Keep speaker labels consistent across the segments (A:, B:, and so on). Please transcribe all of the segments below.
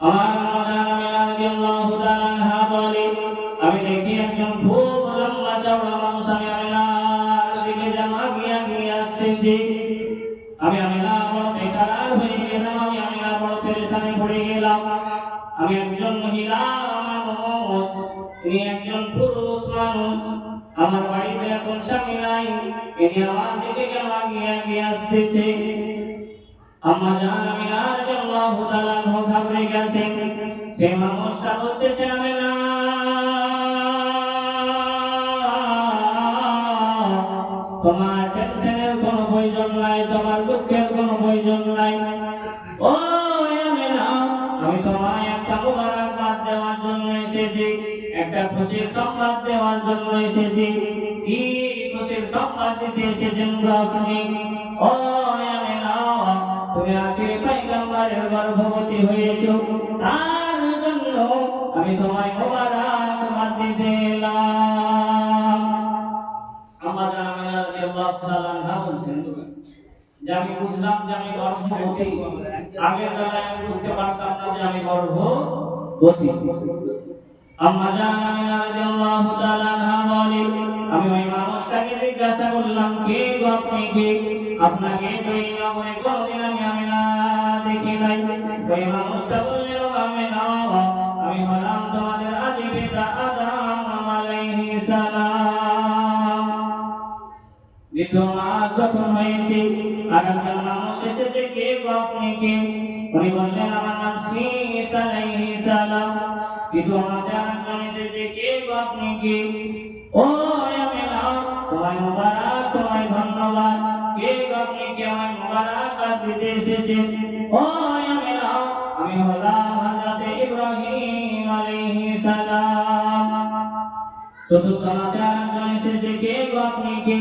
A: আমার আম্মা রাদিয়াল্লাহু তাআলা আনহা বলে আমি দেখি একজন খুব লম্বা চওড়া মানুষ আমি আমিনার দিকে যেন আগিয়ে আসতেছে। আমি আমিনা বড় বেকার হয়ে গেলাম, আমি আমিনা বড় পেরেশানি পড়ে গেলাম। আমি একজন মহিলা মানুষ, তিনি একজন পুরুষ মানুষ, আমার বাড়িতে এখন স্বামী নাই, ইনি আমার দিকে কেন আগিয়ে আসতেছে। আম্মা জান আমিনা রাদিয়াল্লাহু তাআলা আনহা ঘাবড়ে গেছেন। সেই মানুষটা বলতেছে আমিনা তোমার টেনশনের কোনো প্রয়োজন নাই, তোমার দুঃখের কোনো প্রয়োজন নাই। ও আমিনা আমি তোমায় একটা মুবারকবাদ দেওয়ার জন্য এসেছি, একটা খুশির সংবাদ দেওয়ার জন্য এসেছি। কি খুশির সংবাদ দিতে এসেছেন আপনি? ও আমিনা তুমি আখির পয়গম্বরের গর্ভবতী হয়েছো, তার জন্য আমি তোমায় মুবারকবাদ দিতে এলাম। আম্মা জান আমিনা রাদিয়াল্লাহু তাআলা আনহা বলছেন যে আমি বুঝলাম যে আমি গর্ভবতী। আগের বেলায় আমি বুঝতে পারতাম না যে আমি গর্ভবতী। আম্মা জান আমিনা রাদিয়াল্লাহু তাআলা আনহা বলে আমি ওই মানুষটাকে জিজ্ঞাসা করলাম কে গো আপনি কে? আপনাকে তো এই নগরে কোনোদিন আমি আমিনা দেখি নাই। ওই মানুষটা বললেন আমিনা আমি হলাম তোমাদের আদি পিতা আদম আলাইহিস সালাম। দ্বিতীয় মাস যখন হয়েছে আর একজন মানুষ এসেছে কে গো আপনি কে? উনি বললেন আমার নাম শীস আলাইহিস সালাম। দ্বিতীয় মাসে আরেকজন এসেছে কে গো আপনি কে? ও আমিনা তোমায় মুবারক, তোমায় ধন্যবাদ। কে গো আপনি কে? আমায় মুবারকবাদ দিতে এসেছেন। ও আমিনা আমি হলাম হযরত ইব্রাহিম আলাইহিস সালাম। চতুর্থ মাসে আরেকজন এসেছে কে গো আপনি কে?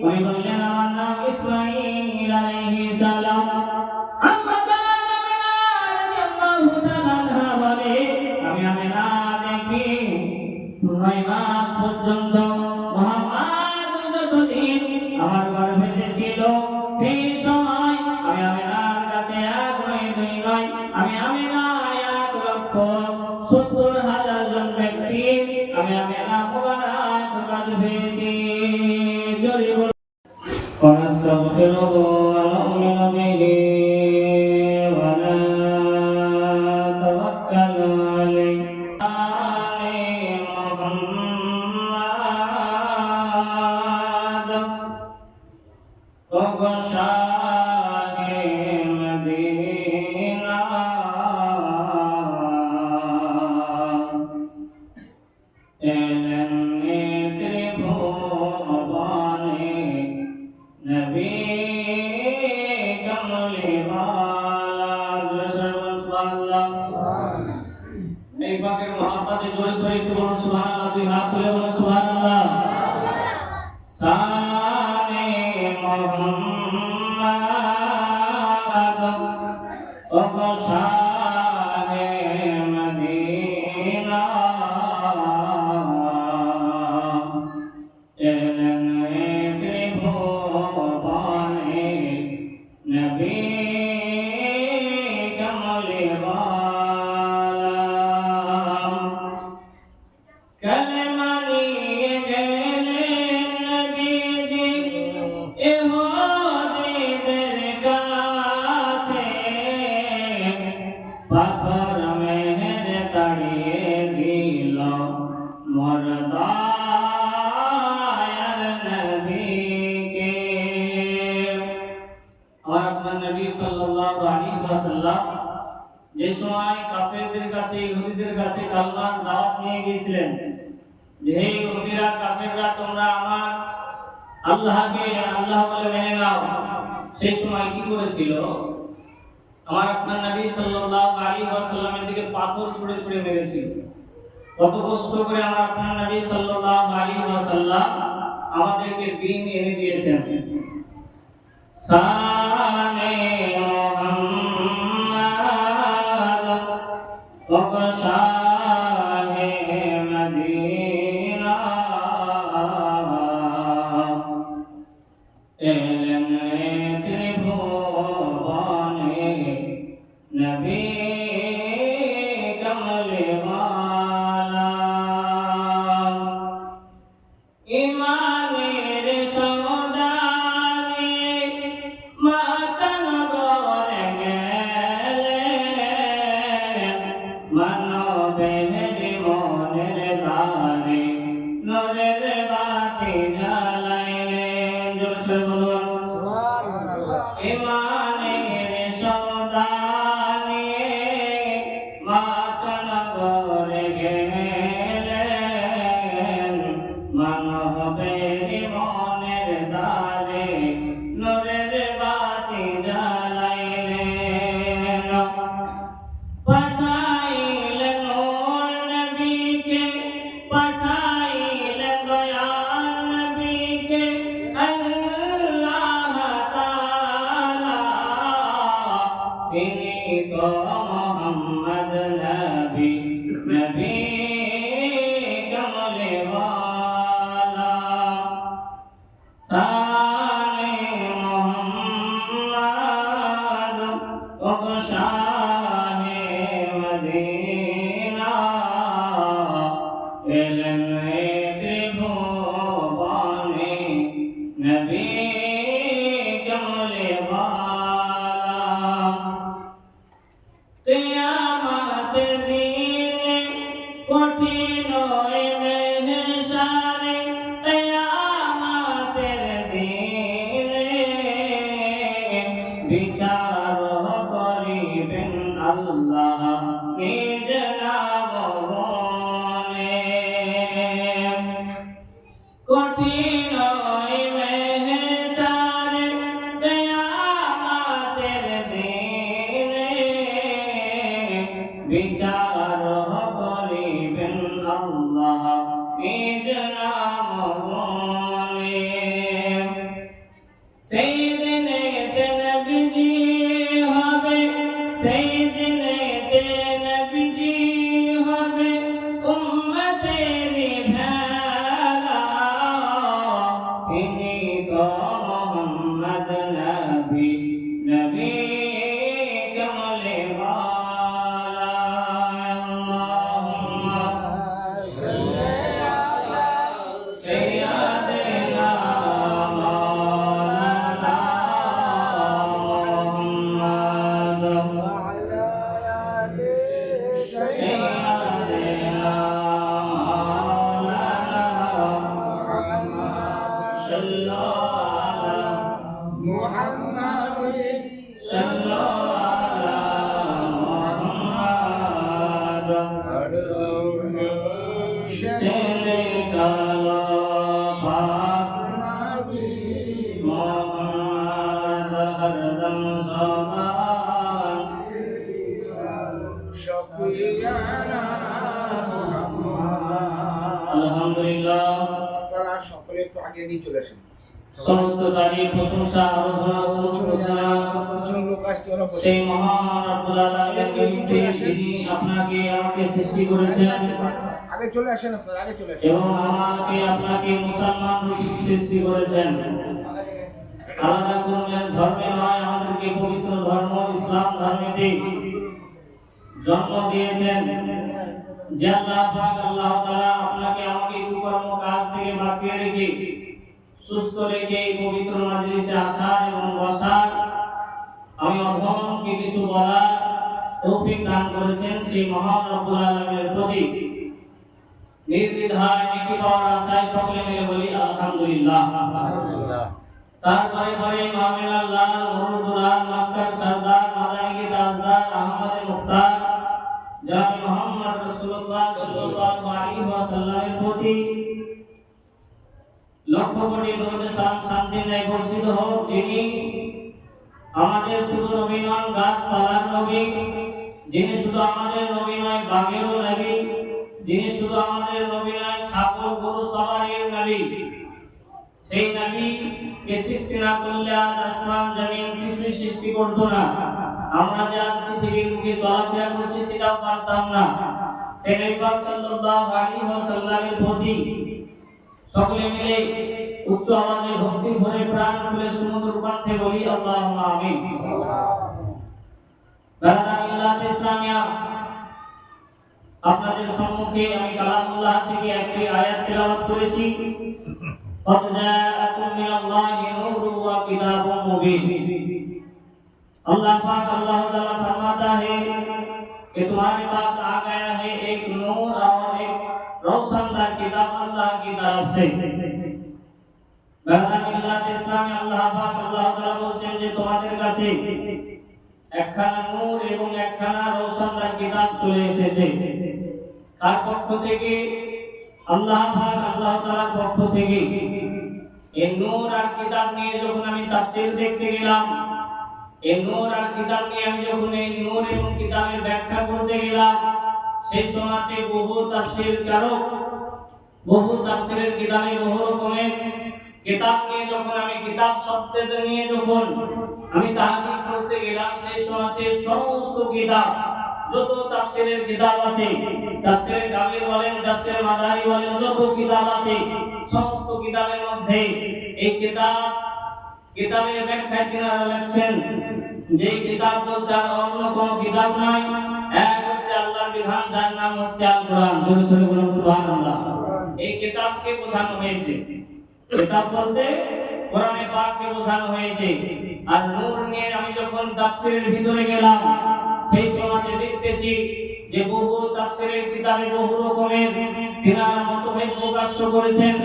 A: উনি বললেন আমার নাম ইসমাঈল আলাইহিস সালাম। আম্মা জান আমিনা রাদিয়াল্লাহু তাআলা আনহা বলে আমি আমিনা দেখি 9 মাস পর্যন্ত মুহাম্মদ যতদিন আমার গর্ভে ছিল সেই সময় আমি আমিনার কাছে এক নয় দুই নয়, আমি আমিনা 1,70,000 জন ব্যক্তি আমি আমিনা মুবারকবাদ পেয়েছি। জোরে বল ওয়ানাস্তাগফিরুহু ওয়া নু'মিনু বিহি ওয়া নাতাওয়াক্কালু আলাইহি মুহাম্মাদ ওগো শাহে মদিনা এলেন ত্রিভুবনে নবী কমলিওয়ালা। সুবহানাল্লাহ। এই পাকের মহব্বতে জোরে সোরে একটু বলুন সুবহানাল্লাহ। দুই হাত তুলে বলুন সুবহানাল্লাহ। শানে মুহাম্মদ ওগো শাহে মদিনা এলেন ত্রিভুবনে নবী কমলিওয়ালা। কলমা নিয়ে গেলেন নবীজি ইহুদীদের কাছে, পাথর মেহের তাড়িয়ে দিল মোর দয়ার নবীকে। আর আপনার নবী সাল্লাল্লাহু আলাইহি ওয়াসাল্লাম যে সময় কাফেরদের কাছে ইহুদীদের কাছে কালমার দাওয়াত নিয়ে গিয়েছিলেন যে হে ইহুদীরা কাফেররা তোমরা আমার আল্লাহকে আল্লাহ বলে মেনে নাও, সেই সময় কি করেছিল? আমার আপনার নবী সাল্লাল্লাহু আলাইহি ওয়াসাল্লামের দিকে পাথর ছুঁড়ে ছুঁড়ে মেরেছিল। কত কষ্ট করে আমার আপনার নবী সাল্লাল্লাহু আলাইহি ওয়াসাল্লাম আমাদেরকে দ্বীন এনে দিয়েছেন। শানে মুহাম্মদ ওগো শাহে মদিনা এলেন ত্রিভুবনে নবী মানবের মনের দ্বারে নূরের বাতি জ্বালাইলেন। জোরে বলুন সুবহানাল্লাহ। ইমানের সওদা নিয়ে মক্কা নগরে গেলেন, মানবের মনের দ্বারে নূরের বাতি জ্বালাইলেন। পাঠাইলেন নূর নবীকে, পাঠাইলেন দয়াল নবীকে আল্লাহ তাআলা। তিনি তো মুহাম্মদ নবী, নবী কমলে ওয়ালা। শানে মুহাম্মদ ও শাহে মদিনা, এলেন ত্রিভুবনে নবী কমলে ওয়ালা। কিয়ামত দিনে কঠিন মেহশারে, কিয়ামতের দিনে বিচার করিবেন আল্লাহ নিজ নামে। কঠিন মেহশারে, কিয়ামতের দিনে বিচার করিবেন আল্লাহ নিজ নামে। সেই দিনেতে নবীজি হবে, সেই দিনেতে নবীজি হবে উম্মতের ভেলা। তিনি তো মুহাম্মদ নবী, নবী কমলে ওয়ালা। আল্লাহুম্মা সাল্লি আলা সাইয়্যিদিনা মাওলানা মুহাম্মদ ওয়া আলা আলি সাইয়্যিদিনা মাওলানা মুহাম্মদ সাল্লাল্লাহু আলা মুহাম্মাদিন সাল্লাল্লাহু আলা মুহাম্মদ। শেরে কালো পাক নবী মুহাম্মদ হরদম সমান শফিয়ানা মুহাম্মদ। আলহামদুলিল্লাহ।
B: আপনারা সকলে একটু আগে এগিয়ে চলে আসেন।
A: সমস্ত তারিফ প্রশংসা আরাধনা ও শ্রদ্ধা সেই মহান রব্বুল আলামিনের যিনি আপনাকে আমাকে সৃষ্টি করেছেন,
B: আগে চলে আসেন, আপনারা আগে চলে আসেন,
A: এবং আমাকে আপনাকে মুসলমান রূপে সৃষ্টি করেছেন। আলাদা কোনো ধর্মে নয়, আমাদেরকে পবিত্র ধর্ম ইসলাম ধর্মেতে জন্ম দিয়েছেন। যে আল্লাহ পাক আল্লাহ তাআলা আপনাকে আমাকে কুকর্ম কাজ থেকে বাঁচিয়ে রেখে সুস্থ রেখে এই পবিত্র মাজলিসে আসার এবং বসার, আমি অধমকে কিছু বলার তৌফিক দান করেছেন, সেই মহান রব্বুল আলামিনের প্রতি নির্দ্বিধায় নেকি পাওয়ার আশায় সকলে মিলে বলি আলহামদুলিল্লাহ। তারপরে পরে মামিন আল্লাহ মুরুদুল্লাহ মক্কার সরদার মাদানী কি তাজদার আহমদ মুখতার জনাব মুহাম্মদ রাসূলুল্লাহ সাল্লাল্লাহু আলাইহি ওয়াসাল্লামের প্রতি লক্ষ কোটি দরুদ সালাম শান্তি ন্যায় বর্ষিত হোক, যিনি আমাদের শুধু নবী নন, গাছপালার নবী, যিনি শুধু আমাদের নবী নয়, বাঘেরও নবী, যিনি শুধু আমাদের নবী নয়, ছাগল গরু সবারই নবী। সেই নবীকে সৃষ্টি না করলে আজ আসমান জমিন কিছুই সৃষ্টি করতো না। আমরা যে আজ পৃথিবীর বুকে চলাফেরা করছি সেটাও পারতাম না। সেই নবী পাক সাল্লাল্লাহু আলাইহি ওয়াসাল্লামের প্রতি সকলে মিলে উচ্চ আওয়াজে ভক্তি ভরে প্রাণ খুলে সুমধুর কণ্ঠে বলি আল্লাহুম্মা আমিন। বারাকাতুল্লাহ ইসলামিয়া, আপনাদের সম্মুখে আমি কালামুল্লাহ থেকে একটি আয়াত তেলাওয়াত করেছি। قد جاءكم من الله نور وكتاب مبين। अल्लाह पाक अल्लाह ताला फरमाता है कि तुम्हारे पास आ गया है एक नूर और एक रोशनदार किताब अल्लाह की तरफ से। বাংলা মিল্লাত ইসলামে আল্লাহ পাক আল্লাহ তাআলা বলেন যে তোমাদের কাছে একখানা নূর এবং একখানা রোশনদার কিতাব চলে এসেছে। কার পক্ষ থেকে? আল্লাহ পাক আল্লাহ তাআলার পক্ষ থেকে। এই নূর আর কিতাব নিয়ে যখন আমি তাফসীর দেখতে গেলাম, এই নূর আর কিতাব নিয়ে আমি যখন এই নূর এবং কিতাবের ব্যাখ্যা করতে গেলাম, সেই সময়তে বহু তাফসীরকারক বহু তাফসীরের কিতাবে বহু রকমের কিতাব নিয়ে যখন আমি কিতাব শব্দ নিয়ে যখন আমি তাহকিক করতে গেলাম, সেই সময়তে সমস্ত কিতাব যত তাফসীরের কিতাব আছে, তাফসীরে কাবির বলেন, তাফসীরে মাদারি বলেন, যত কিতাব আছে সমস্ত কিতাবের মধ্যে এই কিতাবের ব্যাখ্যায় তিনারা লিখছেন যে কিতাব বলতে আর অন্য কোনো কিতাব নাই, এক হচ্ছে আল্লাহর বিধান, যার নাম হচ্ছে আল কোরআন। জোরে সোরে বলুন সুবহানাল্লাহ। এই কিতাবকে বোঝানো হয়েছে, কিতাব বলতে কোরআনে পাককে বোঝানো হয়েছে। আর নূর নিয়ে আমি যখন তাফসীরের ভিতরে গেলাম, সেই সময়তে দেখতেছি যে বহু তাফসীরের কিতাবে বহু রকমের তিনারা মতভেদ প্রকাশ করেছেন,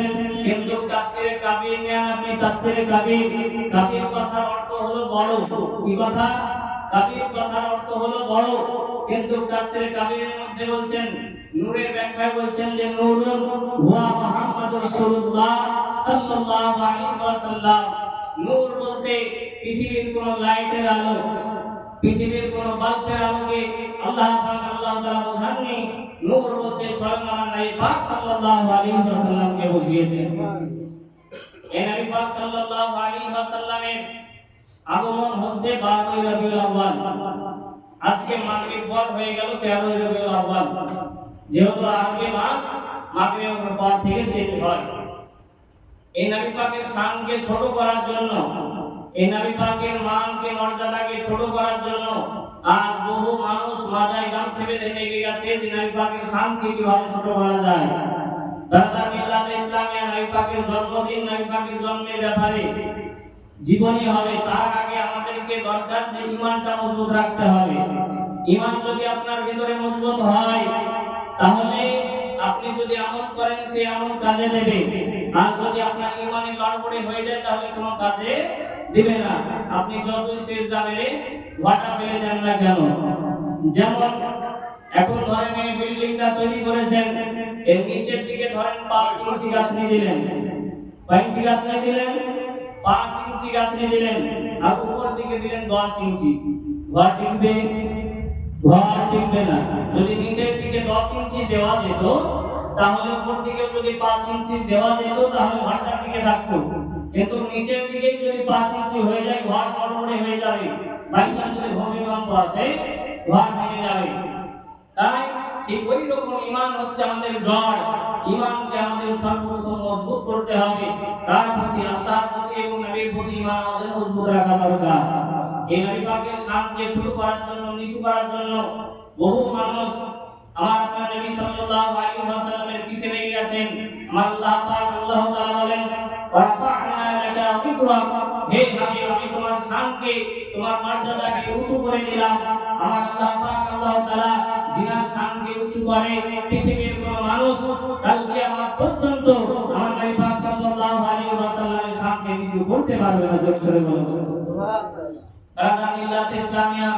A: কিন্তু তাফসীরে কাবির নিয়ে আপনি তাফসীরে কাবির কথার অর্থ হলো বড়। কি কথা? কাবির কথার অর্থ হলো বড়, কিন্তু তাফসীরে কাবিরের মধ্যে বলছেন, নূরের ব্যাখ্যায় বলছেন যে নূরুন হুয়া মুহাম্মাদুর রাসূলুল্লাহ সাল্লাল্লাহু আলাইহি ওয়াসাল্লাম। নূর বলতে পৃথিবীর কোন লাইটের আলো, পৃথিবীর কোন বাল্বের আলোকে আল্লাহ পাক আল্লাহ তাআলা বোঝাননি। নূর বলতে স্বয়ং আমার নবী পাক সাল্লাল্লাহু আলাইহি ওয়াসাল্লামকে বুঝিয়েছেন। এই নবী পাক সাল্লাল্লাহু আলাইহি ওয়াসাল্লামের আগমন হচ্ছে 12 রবিউল আউয়াল। আজকে মাগরিব পর হয়ে গেল 13 রবিউল আউয়াল। যেহেতু আরবি মাস মাগরিবের পর থেকে শুরু হয়। এই নবী পাকের শানকে ছোট করার জন্য, এই নবী পাকের মানকে মর্যাদাকে ছোট করার জন্য আজ বহু মানুষ মাজায় গামছা বেঁধে লেগে গেছে যে নবী পাকের শানকে কিভাবে ছোট করা যায়। বাংলা মিল্লাত ইসলামে নবী পাকের জন্মদিন, নবী পাকের জন্মের ব্যাপারে জীবনী হবে, তার আগে আমাদেরকে দরকার যে ঈমানটা মজবুত রাখতে হবে। ঈমান যদি আপনার ভিতরে মজবুত হয়, তাহলে আপনি যদি আমল করেন সেই আমল কাজে দেবে। আর যদি আপনার ঈমানে গড়বড়ে হয়ে যায় তাহলে কোনো কাজে দিবে না। আপনি যতই সিজদা মেরে ওয়াটা ফেলে দেন না কেন। যেমন এখন ধরেন এই বিল্ডিংটা তৈরি করেছেন, এর নিচের দিকে ধরেন 5 ইঞ্চি গাঁথনি দিলেন, 5 ইঞ্চি গাঁথনি দিলেন, 5 ইঞ্চি গাঁথনি দিলেন, আর উপর দিকে দিলেন 10 ইঞ্চি। ঘর টিকবে? ঘর টিকবে না। যদি নিচের দিকে 10 ইঞ্চি দেওয়া যেত, তাহলে উপর দিকে যদি 5 ইঞ্চি দেওয়া যেত, তাহলে ঘরটা টিকে থাকতো। কিন্তু নিচের দিকে যদি 5 ইঞ্চি হয়ে যায়, ঘর নড়বড়ে হয়ে যাবে। বাইচান যদি ভূমিকম্প আসে, ঘর ভেঙে যাবে। তাই ঠিক ওই রকম ঈমান হচ্ছে আমাদের জড়। ঈমানকে আমাদের সর্বপ্রথম মজবুত করতে হবে। তার প্রতি, আল্লাহর প্রতি এবং নবীর প্রতি ঈমান আমাদের মজবুত রাখা দরকার। এই নবী পাকের শানকে ছোট করার জন্য, নিচু করার জন্য বহু মানুষ আমার আপনার নবী সাল্লাল্লাহু আলাইহি ওয়াসাল্লামের পিছে লেগে গেছেন। আমার আল্লাহ পাক আল্লাহ তাআলা বলেন, ওয়ারাফা'না লাকা যিকরাক, হে হাবিব আমি তোমার শানকে, তোমার মর্যাদাকে উঁচু করে দিলাম। আমার আল্লাহ পাক আল্লাহ তাআলা জিনার শানকে উঁচু করে, পৃথিবীর কোনো মানুষ কাল কিয়ামত পর্যন্ত আমার নবী পাক সাল্লাল্লাহু আলাইহি ওয়াসাল্লামের শানকে নিচু করতে পারবে না। জোরে জোরে বলুন সুবহানাল্লাহ। বাংলা মিল্লাত ইসলামিয়া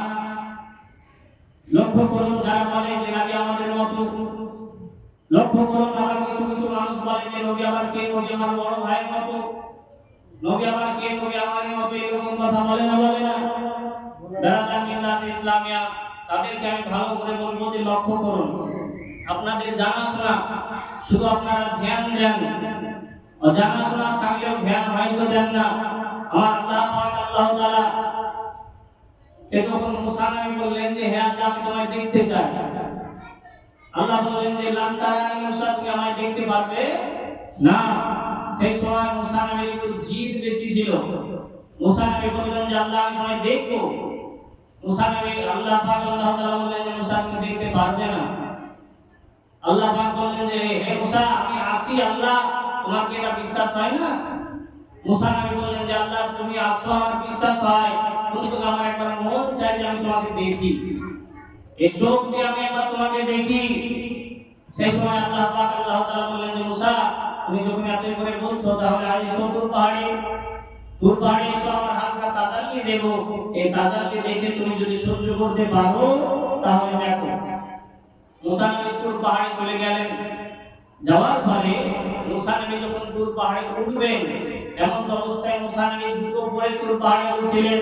A: লক্ষ্য করুন, যারা বলে যে নবী আমাদের মতো, লক্ষ্য করুন আবার কিছু কিছু মানুষ বলে যে নবী আবার কে, নবী আমার বড় ভাইয়ের মতো, নবী আবার কে, নবী আমারই মতো, এরকম কথা বলে না? বলে না? বাংলা মিল্লাত ইসলামিয়া তাদেরকে আমি ভালো করে বলবো যে লক্ষ্য করুন, আপনাদের জানাশোনা শুধু আপনারা ধ্যান দেন, জানাশোনা থাকলেও ধ্যান হয়তো দেন না। আমার আল্লাহ পাক আল্লাহ তাআলা যখন মুসা নবী বললেন যে হে আল্লাহ আমি তোমায় দেখতে চাই, আল্লাহ বললেন যে লান তারানি মুসা, তুমি আমায় দেখতে পারবে না। সেই সময় মুসা নবীর একটু জিদ বেশি ছিল। মুসা নবী বললেন যে আল্লাহ আমি তোমায় দেখবো। মুসা নবী আল্লাহ পাক আল্লাহ তাআলা বললেন যে মুসা তুমি দেখতে পারবে না। আল্লাহ পাক বললেন যে হে মুসা আমি আছি আল্লাহ, তোমার কি এটা বিশ্বাস হয় না? মুসা নবী বললেন যে আল্লাহ তুমি আছো আমার বিশ্বাস হয়, কিন্তু আমার একবার মন চাই যে আমি তোমাকে দেখি। এই চোখ দিয়ে আমি একবার তোমাকে দেখি। সেই সময় আল্লাহ পাক আল্লাহ তাআলা বললেন যে মুসা, তুমি যখন এতই করে বলছো তাহলে আজ সতুর পাহাড়ে এসো, আমার হালকা তাজাল্লি দেব। এই তাজাল্লি দেখে তুমি যদি সহ্য করতে পারো তাহলে দেখো। মুসা নবী তুর পাহাড়ে চলে গেলেন। যাওয়ার পরে মুসা নবী যখন তুর পাহাড়ে উঠবেন, এমন অবস্থায় মুসা নবী জুতো পরে তুর পাহাড়ে উঠছিলেন।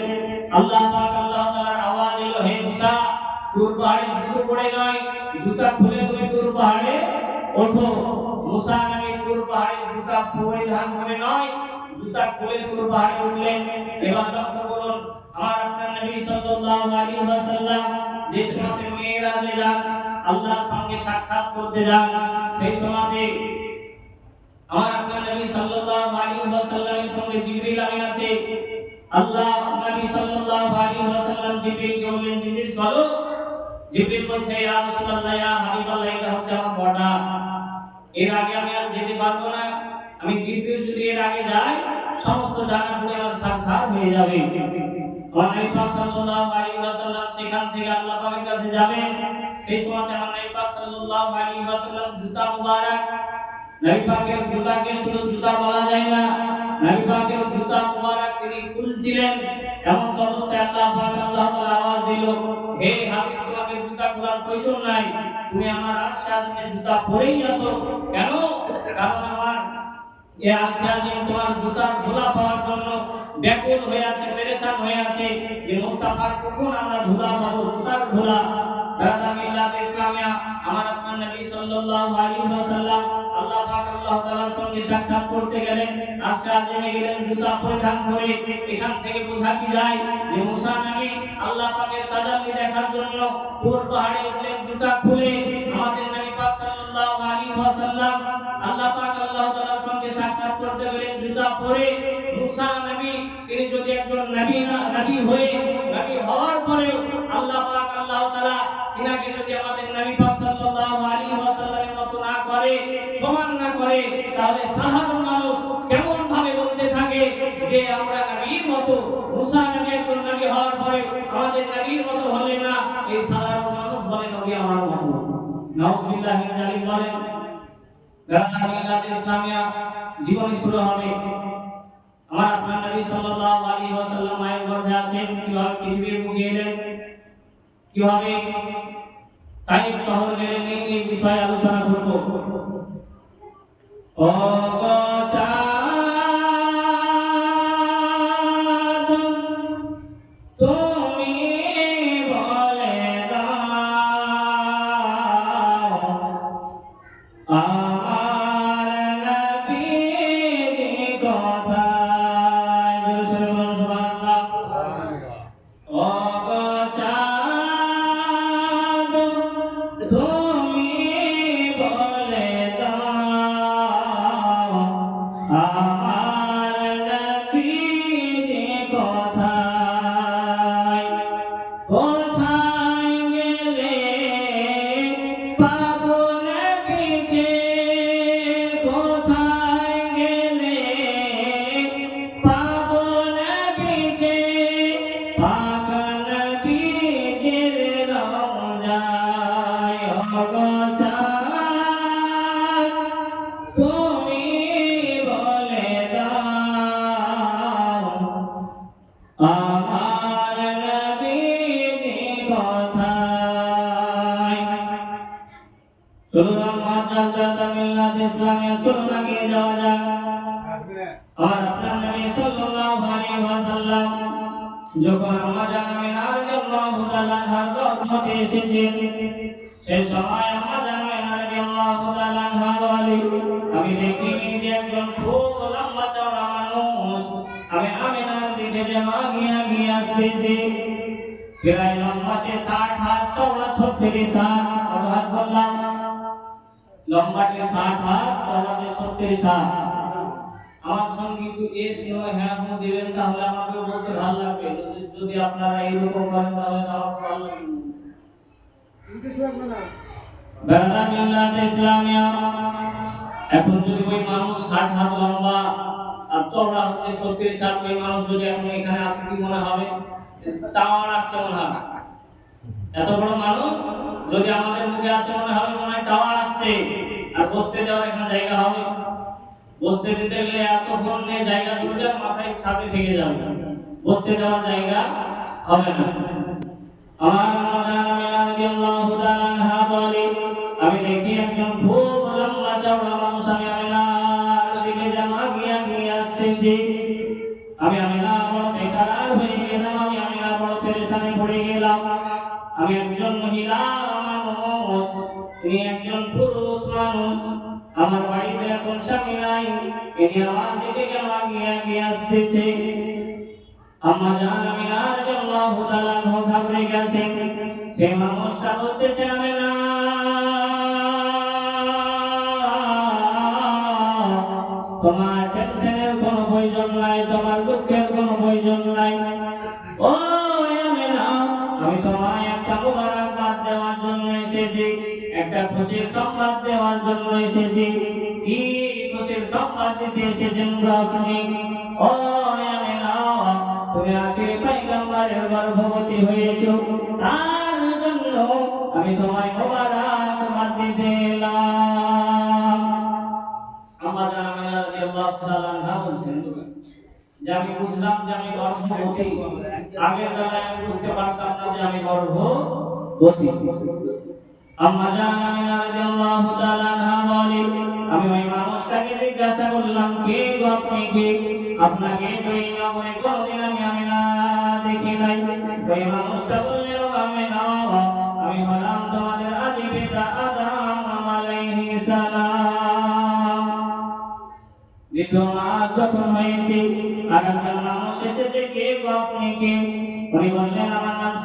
A: আল্লাহ পাক আল্লাহ তাআলার আওয়াজ এলো, হে মুসা, তুর পাহাড়ে জুতো পরে নয়, জুতা খুলে তুমি তুর পাহাড়ে ওঠো। মুসা নবী তুর পাহাড়ে জুতা পরিধান করে নয়, জুতা খুলে তুর পাহাড়ে উঠলেন। এবার লক্ষ্য করুন, আমার আপনার নবী সাল্লাল্লাহু আলাইহি ওয়াসাল্লাম যে সময় মেরাজে যান, আল্লাহর সঙ্গে সাক্ষাৎ করতে যান, সেই সময় আমার আপনার নবী সাল্লাল্লাহু আলাইহি ওয়াসাল্লামের সঙ্গে জিবরিল আমিন আছে। আল্লাহ নবী সাল্লাল্লাহু আলাইহি ওয়াসাল্লাম জিবরিলকে বললেন, জিবরিল চলো। জিবরিল বলছে, ইয়া রাসূলুল্লাহ, ইয়া হাবিবাল্লাহ, এটা হচ্ছে আমার বর্ডার, এর আগে আমি আর যেতে পারবো না। আমি জিবরিল যদি এর আগে যাই, সমস্ত ডানা পুড়ে আমার ছারখার হয়ে যাবে। আমার নবী পাক সাল্লাল্লাহু আলাইহি ওয়াসাল্লাম সেখান থেকে আল্লাহ পাকের কাছে যাবেন। সেই সময় আমার নবী পাক সাল্লাল্লাহু আলাইহি ওয়াসাল্লাম জুতা মুবারক, নবী পাকের জুতাকে শুধু জুতা বলা যায় না, নবী পাকের জুতা মুবারক তিনি খুলছিলেন। এমন অবস্থায় আল্লাহ পাক আল্লাহ তাআলা আওয়াজ দিল, হে হাবিব, তোমাকে জুতা খোলার প্রয়োজন নাই, তুমি আমার আরশে আজিমে জুতা পরেই আসো। কেন? কারণ আমার এই আরশে আজিম তোমার জুতার ধুলা পাওয়ার জন্য ব্যাকুল হয়ে আছে, পেরেশান হয়ে আছে, যে মুস্তাফার কখন আমরা ধুলা পাবো, জুতার ধুলা। রাদা মিল্লাত ইসলামিয়া, আমার আপনার নবী সাল্লাল্লাহু আলাইহি ওয়াসাল্লাম আল্লাহ পাক আল্লাহ তাআলার সঙ্গে সাক্ষাৎ করতে গেলেন, আরশে আজিমে গেলেন জুতা পরিধান করে। এখান থেকে বোঝা কি যায় যে মুসা নবী আল্লাহ পাকের তাজাল্লি দেখার জন্য তুর পাহাড়ে উঠলেন জুতা খুলে। আমাদের নবী পাক সাল্লাল্লাহু আলাইহি ওয়াসাল্লাম আল্লাহ পাক আল্লাহ তাআলার সঙ্গে সাক্ষাৎ করতে গেলেন জুতা পরে। মুসা নবী তিনি যদি একজন নবী হয়ে, নবী হওয়ার পরে আল্লাহ পাক আল্লাহ তাআলা তিনাকে যদি আমাদের নবী পাক সাল্লাল্লাহু আলাইহি ওয়াসাল্লামের মতো না করে, সমান না করে, তাহলে সাধারণ মানুষ কেমন ভাবে বলতে থাকে যে আমরা নবীর মতো। মুসা নবী একজন নবী হওয়ার পরে আমাদের নবীর মতো হলে না, এই সাধারণ মানুষ বলে নবী আমার মতো। নাউযুবিল্লাহি মিন যালিক বলেন। গাদা মিল্লাত ইসলামিয়া জীবনী শুরু হবে। আমার আপনার নবী সাল্লাল্লাহু আলাইহি ওয়াসাল্লাম মায়ের গর্ভে আছেন, কিভাবে পৃথিবীর বুকে এলেন, কিভাবে তাইফ শহর গেলেন, এই বিষয়ে আলোচনা করব। ও চাঁদ তুমি বলে দাও, আমার নবীজি কোথায়? জোরে বলুন সুবহানাল্লাহ। ও চাঁদ তুমি বলে দাও, আমার নবীজি কোথায়? কোথায় গেলে পাবো নবীকে? কোথায় গেলে পাবো নবীকে? পাক নবীজির রওজায়। ও চাঁদ তুমি বলে দাও, আমার নবীজি কোথায়? চলুন গাদা মিল্লাত ইসলামিয়া, চলুন আগে যাওয়া যাক। আর আপনার নবী সাল্লাল্লাহু আলাইহি ওয়াসাল্লাম যখন আম্মাজান আমিনা রাদিয়াল্লাহু তাআলা আনহার গর্ভে এসেছেন, সেই সময় আম্মাজান আমিনা রাদিয়াল্লাহু তাআলা আনহা বলেন, আমি দেখিনি যে একজন খুব লম্বা চওড়া মানুষ আমি আমিনার দিকে যে আগিয়ে আসতেছে, প্রায় লম্বাতে 60 হাত, চওড়া 36 হাত। কত হাত বললাম? লম্বাতে 60 হাত, চওড়াতে 36 হাত। আমার সঙ্গে একটু এস নয় হ্যাঁ হ্যাঁ দিবেন, তাহলে আমাকে বলতে ভালো লাগবে। যদি আপনারা এইরকম করেন তাহলে তো আমার ভালো লাগবে। গাদা মিল্লাত ইসলামিয়া, এখন যদি ওই মানুষ 60 হাত লম্বা আর চওড়া হচ্ছে 36 হাত, ওই মানুষ যদি এখন এখানে আসে কি মনে হবে? টাওয়ার আসছে মনে হবে। এত বড় মানুষ যদি আমাদের মুখে আসে মনে হয় টাওয়ার আসছে, আর বসতে দেওয়ার এখানে জায়গা হবে? বসতে দিতে গেলে এতক্ষণ নিয়ে জায়গা চলবে আর মাথায় ছাদে ঠেকে যাবে, বসতে দেওয়ার জায়গা হবে না। আমার মাদান আমিনা রাদিয়াল্লাহু তাআলা আনহা বলে, আমি দেখি একজন খুব লম্বা চওড়া মানুষ আমি আমিনার দিকে যেন আগিয়ে আসতেছে। আমি আমিনা বড় বেকার হয়ে গেলাম, আমি আমিনা বড় পেরেশানি পড়ে গেলাম। আমি একজন মহিলা মানুষ, তিনি একজন পুরুষ মানুষ, আমার বাড়িতে এখন স্বামী নাই, ইনি আমার দিকে কেন আগিয়ে আসতেছে? আম্মা জান আমিনা রাদিয়াল্লাহু তাআলা আনহা ঘাবড়ে গেছেন। সেই মানুষটা বলতেছে, আমিনা তোমার টেনশনের কোনো প্রয়োজন নাই, তোমার দুঃখের কোনো প্রয়োজন নাই। ও আমিনা, আমি তোমায় একটা মুবারকবাদ দেওয়ার জন্য এসেছি, একটা খুশির সংবাদ দেওয়ার জন্য এসেছি। কি খুশির সংবাদ দিতে এসেছেন আপনি? ও আমিনা, তুমি আখির পয়গম্বরের গর্ভবতী হয়েছো, তার জন্য আমি তোমায় মুবারকবাদ দিতে এলাম। আমার জান আমিনা রাদিয়াল্লাহু তাআলা আনহা বলছেন যে আমি বুঝলাম যে আমি গর্ভবতী। আগের বেলায় আমি বুঝতে পারতাম না যে আমি গর্ভবতী। আম্মা জান আমিনা রাদিয়াল্লাহু তাআলা আনহা বলে, আমি ওই মানুষটাকে জিজ্ঞাসা করলাম, কে গো আপনি? কে? আপনাকে তো এই নগরে কোনোদিন আমি আমিনা দেখি নাই। ওই মানুষটা বললেন, আমিনা, আমি হলাম তোমাদের আদি পিতা আদম আলাইহিস সালাম। দ্বিতীয় মাস যখন হয়েছে, আরেকজন মানুষ এসেছে, কে গো আপনি? কে? উনি বললেন, আমার নাম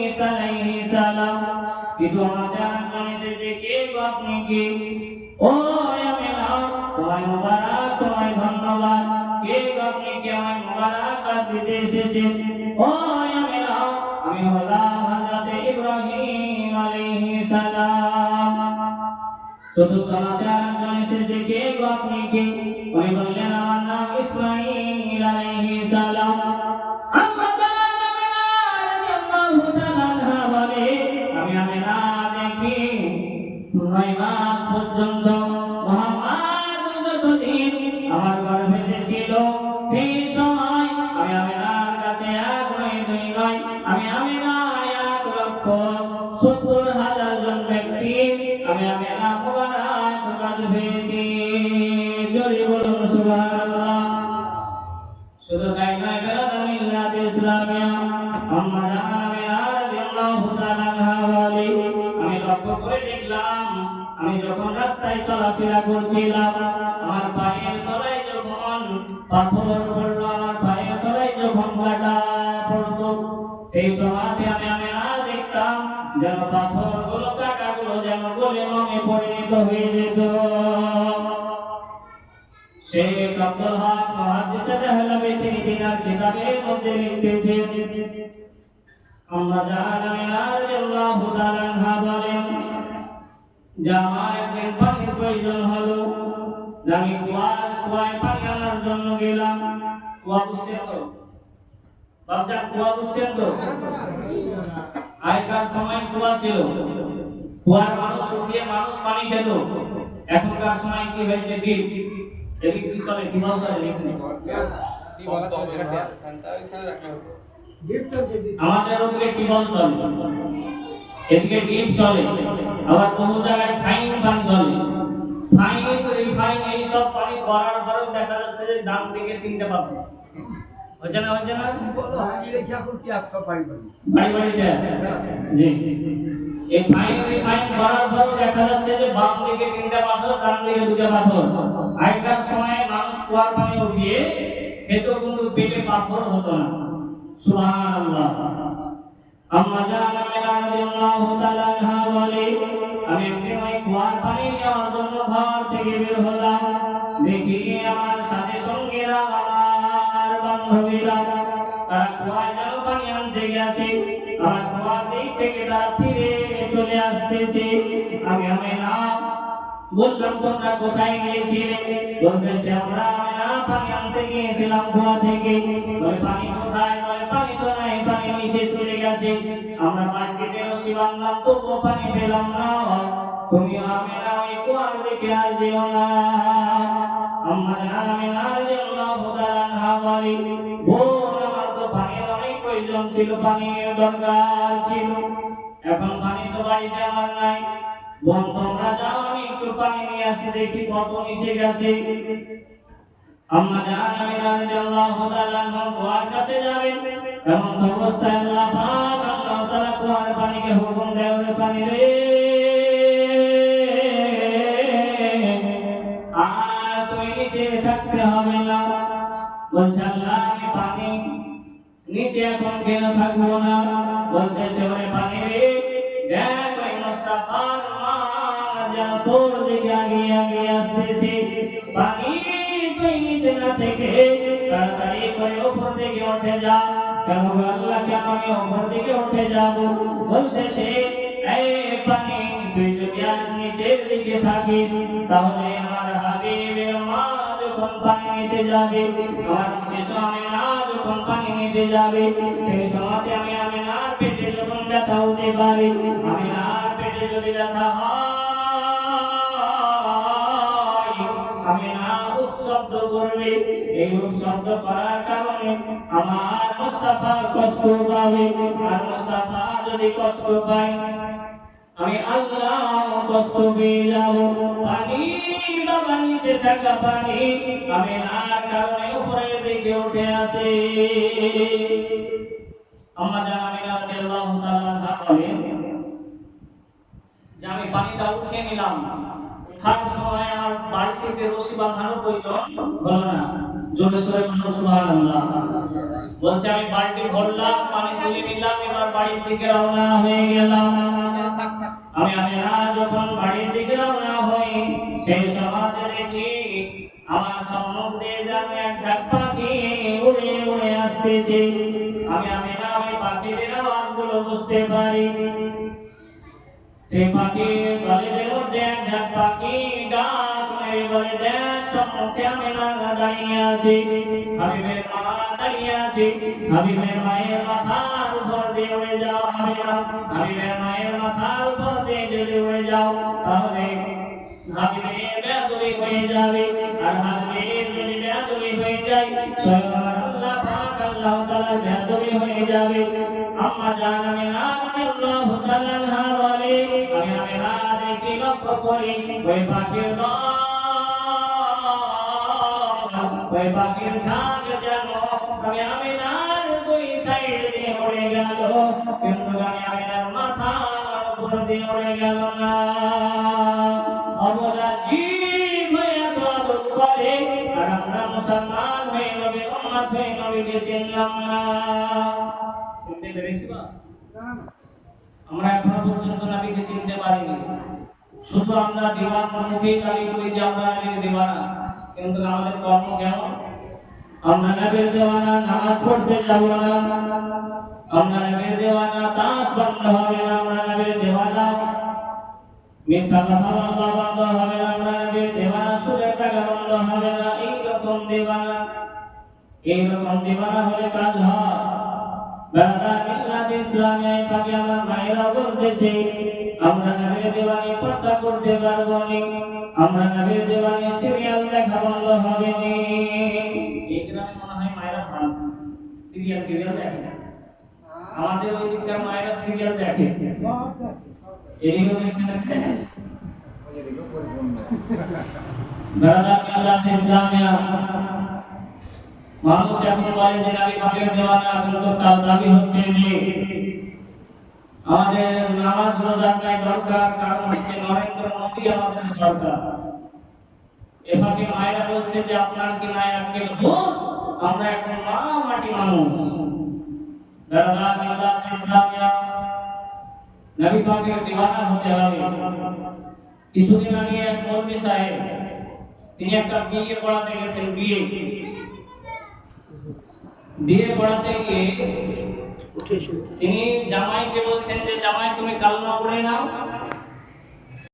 A: ঈসা আলাইহিস সালাম। দ্বিতীয় মাসে আরেকজন এসেছে, কে গো আপনি? কে? ও আমিনা, তোমায় মুবারক, তোমায় ধন্যবাদ। কে গো আপনি? কে আমায় মুবারকবাদ দিতে এসেছেন? ও আমিনা, আমি হলাম হযরত ইব্রাহিম আলাইহিস সালাম। চতুর্থ মাসে আরেকজন এসেছে, কে গো আপনি? কে? উনি বললেন, আমার নাম ইসমাঈল আলাইহিস সালাম। আম্মা জান আমিনা রাদিয়াল্লাহু তাআলা আনহা বলে, আমি আমিনা দেখি 9 মাস পর্যন্ত মুহাম্মদ যতদিন আমার গর্ভে ছিল, সেই সময় আমি আমিনার কাছে 1 নয় 2 নয়, আমি আমিনা 1,70,000 জন ব্যক্তি আমি আমিনা মুবারকবাদ পেয়েছি। জোরে বলুন সুবহানাল্লাহ। শুধু তাই নয়, বেরাদার মিল্লাত ইসলামিয়া আম্মা জান আমিনা রাদিয়াল্লাহু তাআলা আনহা বলে, আমি লক্ষ্য করে দেখলাম, আমি যখন রাস্তায় চলাফেরা করছিলাম, আমার পায়ের তলায় যখন পাথর পড়লো, আমার পায়ের তলায় যখন কাঁটা পড়তো, সেই সময়তে আমি আমিনা দেখতাম যেন পাথরগুলো, কাঁটাগুলো যেন গলে রঙে পরিণত হয়ে যেত। শেখ আব্দুল হক মুহাদ্দিসে দেহলভী তিনি তিনার কিতাবের মধ্যে লিখতেছেন, আম্মা জান আমিনা রাদিয়াল্লাহু তাআলা আনহা বলেন যে আমার একদিন পানির প্রয়োজন হলো, আমি কুয়ায় পানি আনার জন্য গেলাম। কুয়া বুঝছেন তো বাপজান? কুয়া বুঝছেন তো? আগেকার সময় কুয়া ছিল, কুয়ার মানুষ উঠিয়ে মানুষ পানি খেত। এখনকার সময় কি হয়েছে? ডিপ। এদিকে কি চলে? কি বল চলে? আমাদের ওদিকে কি বল চলে, এদিকে ডিপ চলে, আবার বহু জায়গায় ফাইন পানি চলে। ফাইন, রিফাইন, এই সব পানি করার পরেও দেখা যাচ্ছে যে ডান দিকে 3টে পাথর হচ্ছে না? হচ্ছে না? বাড়ি বাড়িতে জি, এই ফাইন রিফাইন করার পরেও দেখা যাচ্ছে যে বাম দিকে 3টে পাথর, ডান দিকে 2টে পাথর। আগেকার সময়ে মানুষ কুয়ার পানি উঠিয়ে খেত, কিন্তু পেটে পাথর হতো না। সুবহানাল্লাহ। আম্মা জান আমিনা রাদিয়াল্লাহু তাআলা আনহা বলে, আমি একদিন ওই কুয়ার পানি নেওয়ার জন্য ঘর থেকে বের হলাম, দেখি আমার সাথে সঙ্গীরা, আমার বান্ধবীরা, তারা কুয়ায় যেন পানি আনতে গেছে, আমার কুয়ার দিক থেকে তারা ফিরে চলে আসতেছে। আমি আমিনা বললাম, তোমরা কোথায় গিয়েছিলে? বলতেছে, আমরা আমিনা পানি আনতে গিয়েছিলাম কুয়া থেকে, ওই পানি কোথায়? বলে পানি তো নাই, পানি নিচে চলে গেছে। আমরা বালতিতে রশি বাঁধলাম, তবুও পানি পেলাম না। তুমি আমিনা ওই কুয়ার দিকে আর যেও না। আম্মা জান আমিনা রাদিয়াল্লাহু তাআলা আনহা বলে, বোন আমার তো পানির অনেক প্রয়োজন ছিল, পানির দরকার ছিল। এখন পানি তো বাড়িতে আমার নাই। বোন তোমরা যাও, আমি একটু পানি নিয়ে আসি, দেখি কত নিচে গেছে। আম্মা জান আমিনা রাদিয়াল্লাহু তাআলা আনহা কুয়ার কাছে যাবেন, এমন অবস্থায় আল্লাহ পাক আল্লাহ তাআলা কুয়ার পানিকে হুকুম দেয়, ওরে পানি রে, আর তুমি নিচে থাকতে হবে না। বলছে আল্লাহ আমি পানি নিচে এখন কেন থাকবো না? বলতেছে ওরে পানি রে, দেখ ওই মুস্তাফার মা যেন তোর দিকে আগিয়ে আগিয়ে আসতেছে। পানি তুই নিচে না থেকে তাড়াতাড়ি করে উপর দিকে উঠে যা। কেন আল্লাহ, কেন আমি উপর দিকে উঠে যাব? বলতেছে এই পানি, তুই যদি আজ নিচের দিকে থাকিস, তাহলে আমার হাবিবের মা যখন পানি নিতে যাবে, আমার শিশু আমিনা যখন পানি নিতে যাবে, সেই সময় আমি আমিনার পেটে যখন ব্যথা হতে পারে, আমিনার পেটে যদি ব্যথা হয়, আমিনা শব্দ করবে। এই শব্দ করার কারণে আমার মুস্তাফা কষ্ট পাবে, আর মুস্তাফা যদি কষ্ট পায়, আমি আল্লাহ কষ্ট পেয়ে যাব। পানি বাবা নিচে থাকা পানি আমিনার কারণে উপরের দিকে উঠে আসে। আম্মা জান আমিনা রাদিয়াল্লাহু তাআলা আনহা বলেন যে আমি পানিটা উঠিয়ে নিলাম, উঠার সময় আমার বালতিতে রশি বাঁধানোর প্রয়োজন হলো না। জোরে সোরে বলুন সুবহানাল্লাহ। বলছে আমি বালতি ভরলাম, পানি তুলে নিলাম, এবার বাড়ির দিকে রওনা হয়ে গেলাম। আমি আমিনা যখন বাড়ির দিকে রওনা হই, সেই সময় দেখি আমার সম্মুখ দিয়ে যেন এক ঝাঁক পাখি উড়ে উড়ে আসতেছে। আমি আমিনা ওই পাখিদের আওয়াজগুলো বুঝতে পারি। সেই পাখির গলের মধ্যে এক ঝাঁক পাখি ডাক মেরে বলে, দেখ সম্মুখে আমিনা দাঁড়িয়ে আছে, হাবিবের মা দাঁড়িয়ে আছে, হাবিবের মায়ের মাথার উপর দিয়ে উড়ে যাও। হাবিবের মায়ের মাথার উপর দিয়ে যদি উড়ে যাও, তাহলে হাবিবের বেয়াদবি হয়ে যাবে। আর হাবিবের যদি বেয়াদবি হয়ে যায়, স্বয়ং আমার আল্লাহ পাক আল্লাহ তাআলা বেয়াদবি হয়ে যাবে। আম্মা জান আমিনা রাদিয়াল্লাহু তাআলা আনহা বলে, আমি আমিনা দেখি লক্ষ্য করি ওই পাখির দল, ওই পাখির ঝাঁক যেন আমি আমিনার দুই সাইড দিয়ে উড়ে গেল, কিন্তু আমি আমিনার মাথার উপর দিয়ে উড়ে গেল না। অবলা জীব হয়ে এত আদর করে, আর আমরা মুসলমান হয়ে নবীর উম্মত হয়ে নবীকে চিনলাম না। চিনতে পেরেছি বা? আমরা এখনো পর্যন্ত নবীকে চিনতে পারিনি। শুধু আমরা দিওয়ানা মুখে দাবি করি যে আমরা নবীর দিওয়ানা, কিন্তু আমাদের কর্ম কেমন? আমরা নবীর দিওয়ানা, নামাজ পড়তে যাব না। আমরা নবীর দিওয়ানা, তাস বন্ধ হবে না। আমরা নবীর দিওয়ানা, মিথ্যা কথা বলা বন্ধ হবে না। আমরা নবীর দিওয়ানা, সুদের টাকা বন্ধ হবে না। এইরকম দিওয়ানা হলে কাজ হয়। বারাদার মিল্লাত ইসলামে পাকে আমার মায়েরা বলতেছে, আমরা নবীর দিওয়ানি পর্দা করতে পারবো না, আমরা নবীর দিওয়ানি সিরিয়াল দেখা বন্ধ হবে না। এই গ্রামে মনে হয় মায়েরা ভালো সিরিয়াল দেখে না। আমাদের ওই দিককার মায়েরা সিরিয়াল দেখে, এদিকেও দেখছে না। বারাদার মিল্লাত ইসলামে মানুষ এখন বলে যে নবী পাকের দেওয়ানা, কিন্তু তার দাবি হচ্ছে যে আমাদের নামাজ রোজা নাই দরকার, কারণ হচ্ছে নরেন্দ্র মোদী আমাদের সরকার। এভাবে মায়েরা বলছে যে আপনার কি নাই আজকের দোষ, আমরা এখন মাটি মানুষ। দাদা মিল্লাত ইসলামিয়া নবী পাকের দিওয়ানা হতে হবে। কিছুদিন আগে এক মৌলভী সাহেব, তিনি একটা বিয়ে পড়াতে গেছেন। বিয়ে পড়াতে গিয়ে তিনি জামাইকে বলছেন যে জামাই তুমি কালমা পড়ে নাও,